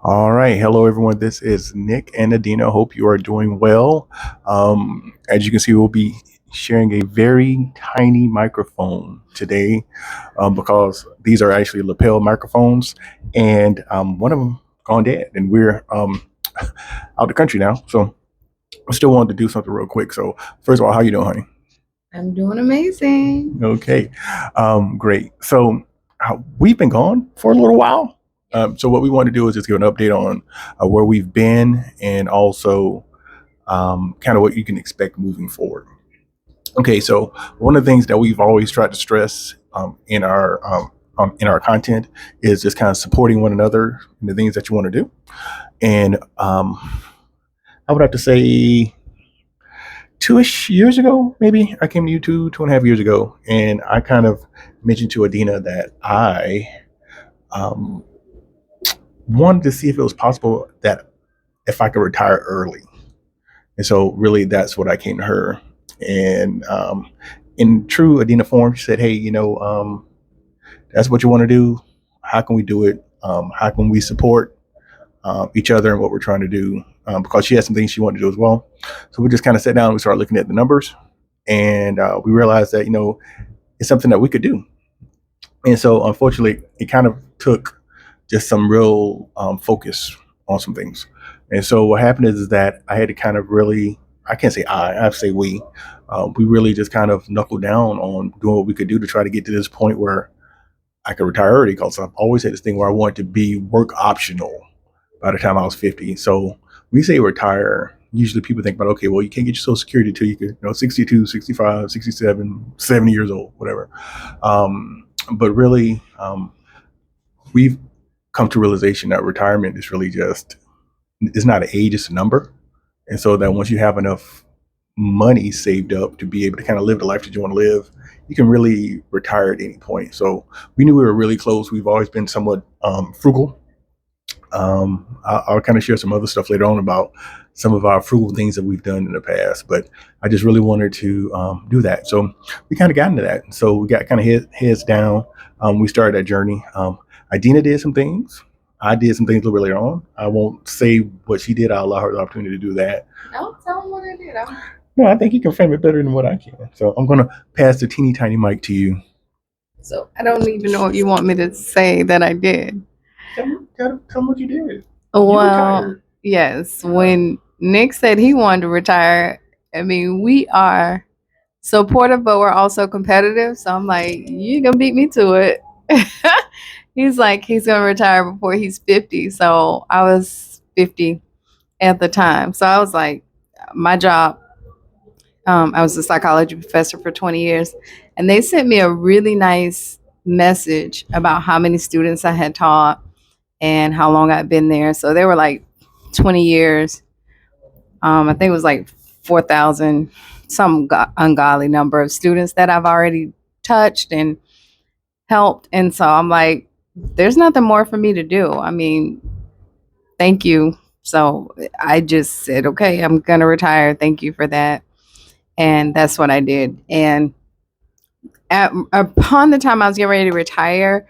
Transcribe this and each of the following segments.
All right. Hello, everyone. This is Nik and Adinah. Hope you are doing well. As you can see, we'll be sharing a very tiny microphone today because these are actually lapel microphones, and one of them gone dead, and we're out the country now. So I still wanted to do something real quick. So first of all, how you doing, honey? I'm doing amazing. Okay, great. So we've been gone for a little while. So what we want to do is just give an update on where we've been and also kind of what you can expect moving forward. Okay, so one of the things that we've always tried to stress in our content is just kind of supporting one another in the things that you want to do. And I would have to say 2-ish years ago, maybe I came to you 2.5 years ago, and I kind of mentioned to Adina that I um, wanted to see if it was possible that if I could retire early. And so really that's what I came to her. And in true Adina form, she said, hey, that's what you want to do. How can we do it? How can we support each other and what we're trying to do? Because she had some things she wanted to do as well. So we just kind of sat down and we started looking at the numbers. And we realized that, it's something that we could do. And so unfortunately, it kind of took just some real focus on some things. And so what happened is that I had to kind of really, I can't say I have to say we really just kind of knuckled down on doing what we could do to try to get to this point where I could retire early, because I've always had this thing where I wanted to be work optional by the time I was 50. So when you say retire, usually people think about, okay, well, you can't get your Social Security till you could, 62, 65, 67, 70 years old, whatever. But really, we've come to realization that retirement is really just, it's not an age, it's a number. And so that once you have enough money saved up to be able to kind of live the life that you want to live, you can really retire at any point. So we knew we were really close. We've always been somewhat frugal. I'll kind of share some other stuff later on about some of our frugal things that we've done in the past, but I just really wanted to do that. So we kind of got into that. So we got kind of heads down. We started that journey. Adina did some things. I did some things a little bit later on. I won't say what she did. I'll allow her the opportunity to do that. Don't tell them what I did. No, I think you can frame it better than what I can. So I'm going to pass the teeny tiny mic to you. So I don't even know what you want me to say that I did. Tell me what you did. Well, yes. When Nick said he wanted to retire, I mean, we are supportive, but we're also competitive. So I'm like, you're going to beat me to it. He's like, he's going to retire before he's 50. So I was 50 at the time. So I was like, my job, I was a psychology professor for 20 years, and they sent me a really nice message about how many students I had taught and how long I'd been there. So they were like 20 years. I think it was like 4,000, some ungodly number of students that I've already touched and helped. And so I'm like, there's nothing more for me to do. I mean, thank you. So I just said, okay, I'm going to retire. Thank you for that. And that's what I did. And upon the time I was getting ready to retire,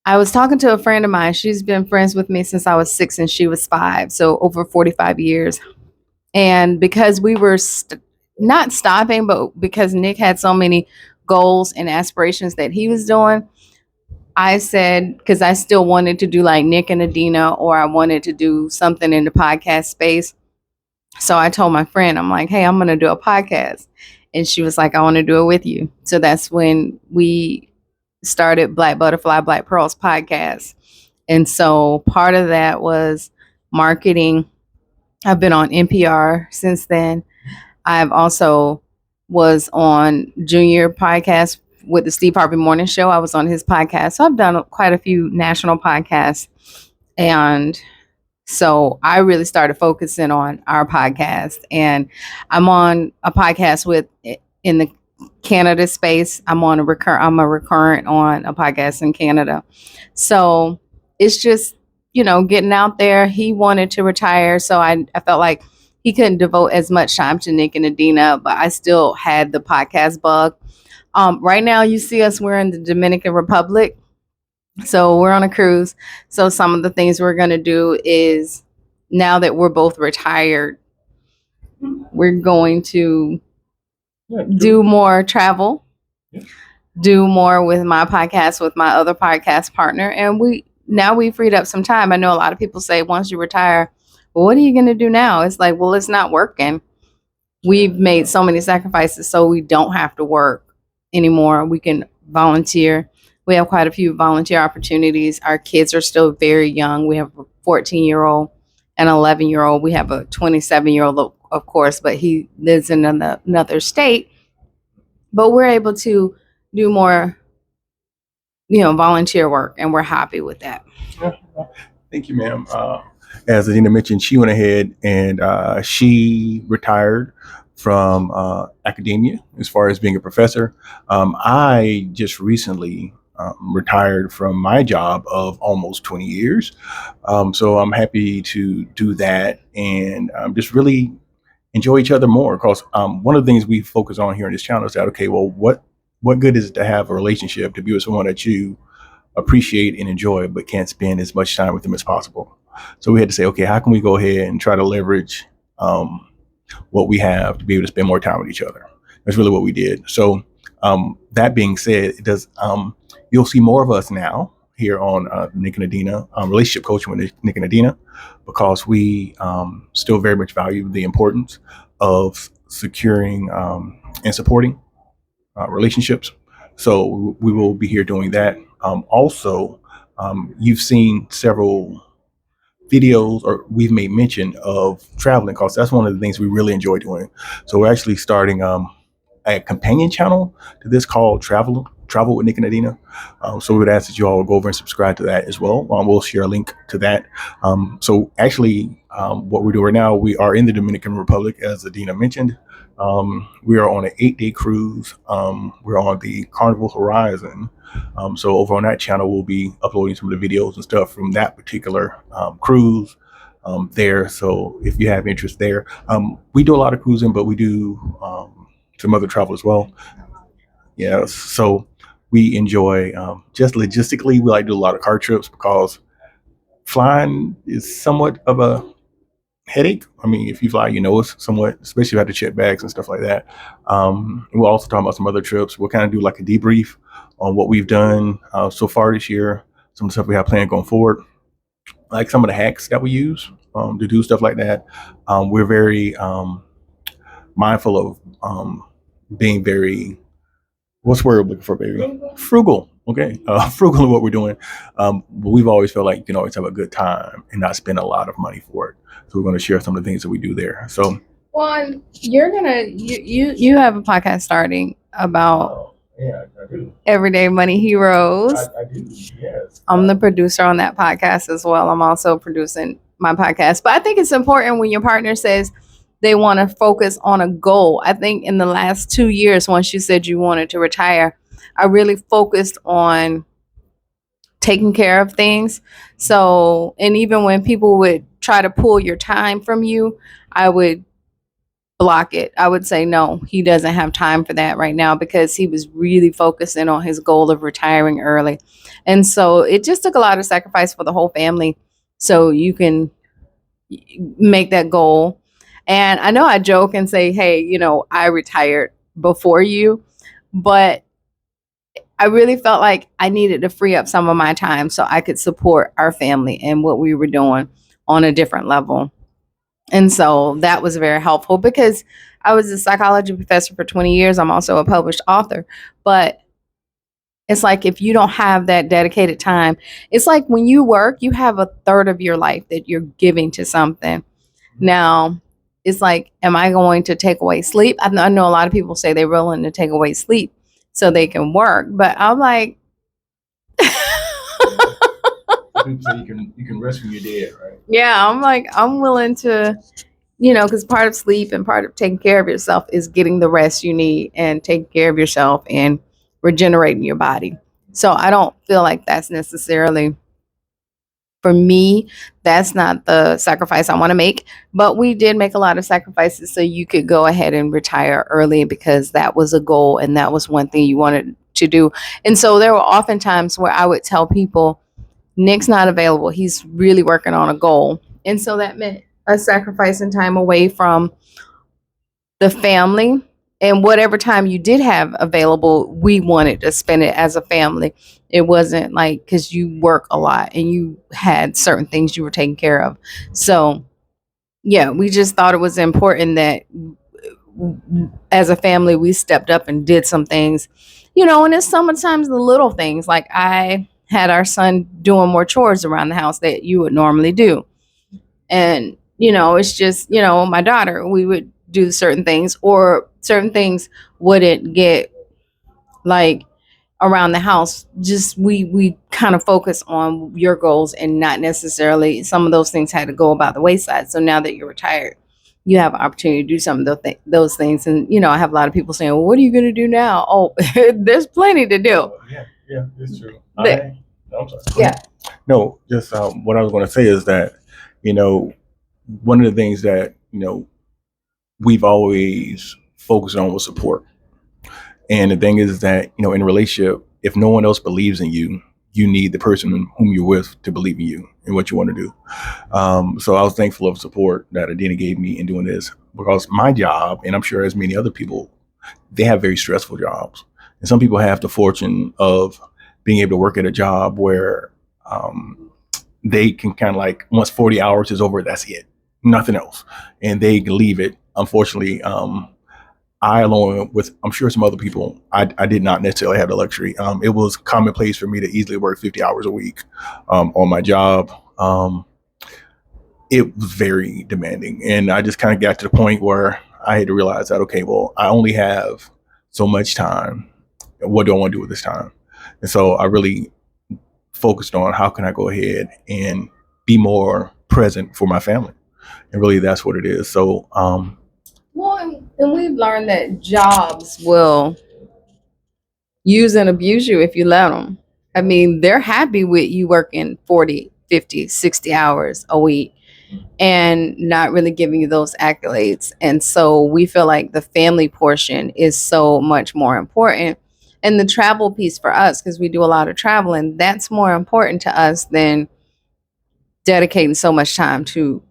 I was talking to a friend of mine. She's been friends with me since I was 6 and she was 5. So over 45 years. And because we were not stopping, but because Nick had so many goals and aspirations that he was doing, I said, because I still wanted to do like Nik and Adinah, or I wanted to do something in the podcast space. So I told my friend, I'm like, hey, I'm going to do a podcast. And she was like, I want to do it with you. So that's when we started Black Butterfly, Black Pearls podcast. And so part of that was marketing. I've been on NPR since then. I've also was on Junior podcast with the Steve Harvey Morning Show. I was on his podcast. So I've done quite a few national podcasts. And so I really started focusing on our podcast. And I'm on a podcast with in the Canada space. I'm a recurrent on a podcast in Canada. So it's just, getting out there. He wanted to retire. So I felt like he couldn't devote as much time to Nik and Adinah, but I still had the podcast bug. Right now you see us, we're in the Dominican Republic. So we're on a cruise. So some of the things we're going to do is, now that we're both retired, we're going to do more travel, do more with my podcast, with my other podcast partner. And we freed up some time. I know a lot of people say once you retire, well, what are you going to do now? It's like, well, it's not working. We've made so many sacrifices so we don't have to work anymore. We can volunteer. We have quite a few volunteer opportunities. Our kids are still very young. We have a 14-year-old and 11-year-old. We have a 27-year-old, of course, but he lives in another state. But we're able to do more, volunteer work, and we're happy with that. Thank you, ma'am. As Adinah mentioned, she went ahead and she retired from academia as far as being a professor. I just recently retired from my job of almost 20 years. So I'm happy to do that and just really enjoy each other more, because one of the things we focus on here on this channel is that, okay, well, what good is it to have a relationship, to be with someone that you appreciate and enjoy but can't spend as much time with them as possible? So we had to say, okay, how can we go ahead and try to leverage what we have to be able to spend more time with each other? That's really what we did. So that being said, it does you'll see more of us now here on Nik and Adinah, relationship coaching with Nik and Adinah, because we still very much value the importance of securing and supporting relationships. So we will be here doing that. Also, you've seen several videos, or we've made mention of traveling, because that's one of the things we really enjoy doing. So we're actually starting a companion channel to this called Travel with Nik and Adinah. So we would ask that you all go over and subscribe to that as well. We'll share a link to that. So actually, what we're doing right now, we are in the Dominican Republic, as Adinah mentioned. We are on an 8-day cruise. We're on the Carnival Horizon. So over on that channel, we'll be uploading some of the videos and stuff from that particular cruise there. So if you have interest there, we do a lot of cruising, but we do some other travel as well. Yeah, so we enjoy just logistically, we like to do a lot of car trips, because flying is somewhat of a headache. I mean, if you fly, it's somewhat, especially if you have to check bags and stuff like that. We'll also talk about some other trips. We'll kind of do like a debrief on what we've done so far this year, some of the stuff we have planned going forward, like some of the hacks that we use to do stuff like that. We're very mindful of being very, what's the word I'm looking for, baby? Frugal. Okay. Frugal in what we're doing. But we've always felt like you can always have a good time and not spend a lot of money for it. So we're going to share some of the things that we do there. So, well, you have a podcast starting about yeah, I do. Everyday Money Heroes. I do, yes. I'm the producer on that podcast as well. I'm also producing my podcast. But I think it's important when your partner says they want to focus on a goal. I think in the last 2 years, once you said you wanted to retire, I really focused on taking care of things. So, and even when people would try to pull your time from you, I would block it. I would say, no, he doesn't have time for that right now, because he was really focusing on his goal of retiring early. And so it just took a lot of sacrifice for the whole family so you can make that goal. And I know I joke and say, hey, I retired before you, but I really felt like I needed to free up some of my time so I could support our family and what we were doing on a different level. And so that was very helpful, because I was a psychology professor for 20 years. I'm also a published author. But it's like, if you don't have that dedicated time, it's like when you work, you have a third of your life that you're giving to something. Now, it's like, am I going to take away sleep? I know a lot of people say they're willing to take away sleep so they can work. But I'm like, People say you can rest when you're dead, right? Yeah, I'm like, I'm willing to, because part of sleep and part of taking care of yourself is getting the rest you need and taking care of yourself and regenerating your body. So I don't feel like that's necessarily, for me, that's not the sacrifice I want to make. But we did make a lot of sacrifices so you could go ahead and retire early, because that was a goal and that was one thing you wanted to do. And so there were often times where I would tell people, Nick's not available. He's really working on a goal. And so that meant us sacrificing time away from the family. And whatever time you did have available, we wanted to spend it as a family. It wasn't like because you work a lot and you had certain things you were taking care of. So, yeah, we just thought it was important that as a family, we stepped up and did some things, and it's sometimes the little things. Like I had our son doing more chores around the house that you would normally do. And, it's just, my daughter, we would do certain things, or certain things wouldn't get like around the house. Just we kind of focus on your goals and not necessarily some of those things had to go about the wayside. So now that you're retired, you have an opportunity to do some of those things. And, I have a lot of people saying, well, what are you going to do now? Oh, there's plenty to do. Yeah, it's true. But, I'm sorry. yeah. No, just what I was going to say is that, one of the things that, we've always focused on was support. And the thing is that, in a relationship, if no one else believes in you, you need the person whom you're with to believe in you and what you want to do. So I was thankful of support that Adinah gave me in doing this, because my job, and I'm sure as many other people, they have very stressful jobs. And some people have the fortune of being able to work at a job where they can kind of like, once 40 hours is over, that's it, nothing else. And they can leave it. Unfortunately, I, along with, I'm sure some other people, I did not necessarily have the luxury. It was commonplace for me to easily work 50 hours a week on my job. It was very demanding. And I just kind of got to the point where I had to realize that, okay, well, I only have so much time. What do I want to do with this time? And so I really focused on how can I go ahead and be more present for my family. And really, that's what it is. So, well, and we've learned that jobs will use and abuse you if you let them. I mean, they're happy with you working 40, 50, 60 hours a week and not really giving you those accolades. And so we feel like the family portion is so much more important. And the travel piece for us, because we do a lot of traveling, that's more important to us than dedicating so much time to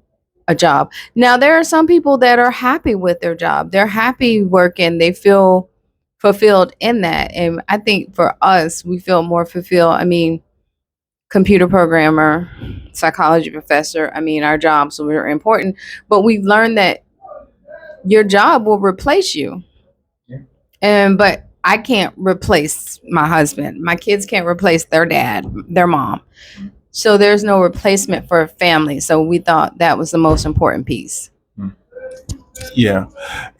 a job. Now, there are some people that are happy with their job. They're happy working. They feel fulfilled in that. And I think for us, we feel more fulfilled. I mean, computer programmer, psychology professor. I mean, our jobs are important, but we've learned that your job will replace you. But I can't replace my husband. My kids can't replace their dad, their mom. So there's no replacement for a family. So we thought that was the most important piece. Yeah.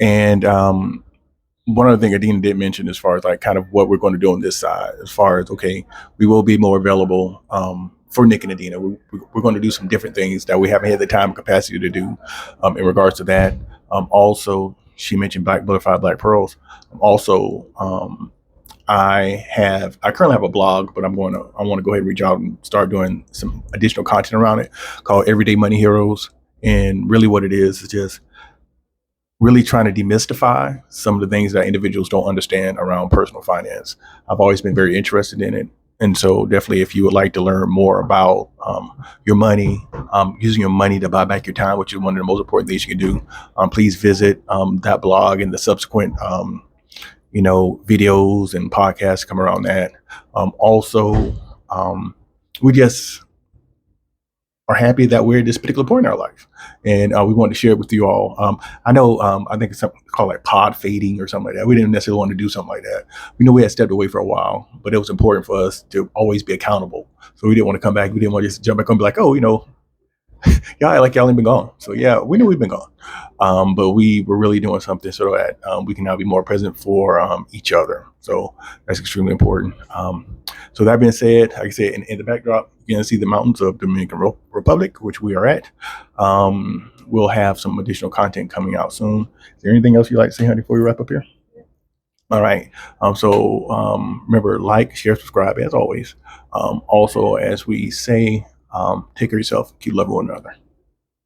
And one other thing Adinah did mention, as far as like kind of what we're going to do on this side, as far as, okay, we will be more available for Nik and Adinah. We're going to do some different things that we haven't had the time and capacity to do in regards to that. Also, she mentioned Black Butterfly, Black Pearls. Also, I currently have a blog, but I want to go ahead and reach out and start doing some additional content around it called Everyday Money Heroes. And really what it is just really trying to demystify some of the things that individuals don't understand around personal finance. I've always been very interested in it. And so definitely, if you would like to learn more about your money, using your money to buy back your time, which is one of the most important things you can do, please visit that blog and the subsequent videos and podcasts come around that. Also, we just are happy that we're at this particular point in our life, and we want to share it with you all. I know, I think it's something called like pod fading or something like that. We didn't necessarily want to do something like that. We know we had stepped away for a while, but it was important for us to always be accountable. So we didn't want to come back. We didn't want to just jump back and be like, oh, y'all like y'all ain't been gone. So yeah, we knew we've been gone. But we were really doing something so that we can now be more present for each other. So that's extremely important. So that being said, like I said, in the backdrop, you can see the mountains of Dominican Republic, which we are at. We'll have some additional content coming out soon. Is there anything else you'd like to say, honey, before we wrap up here? All right. Remember, like, share, subscribe, as always. Also, as we say, take care of yourself, keep loving one another.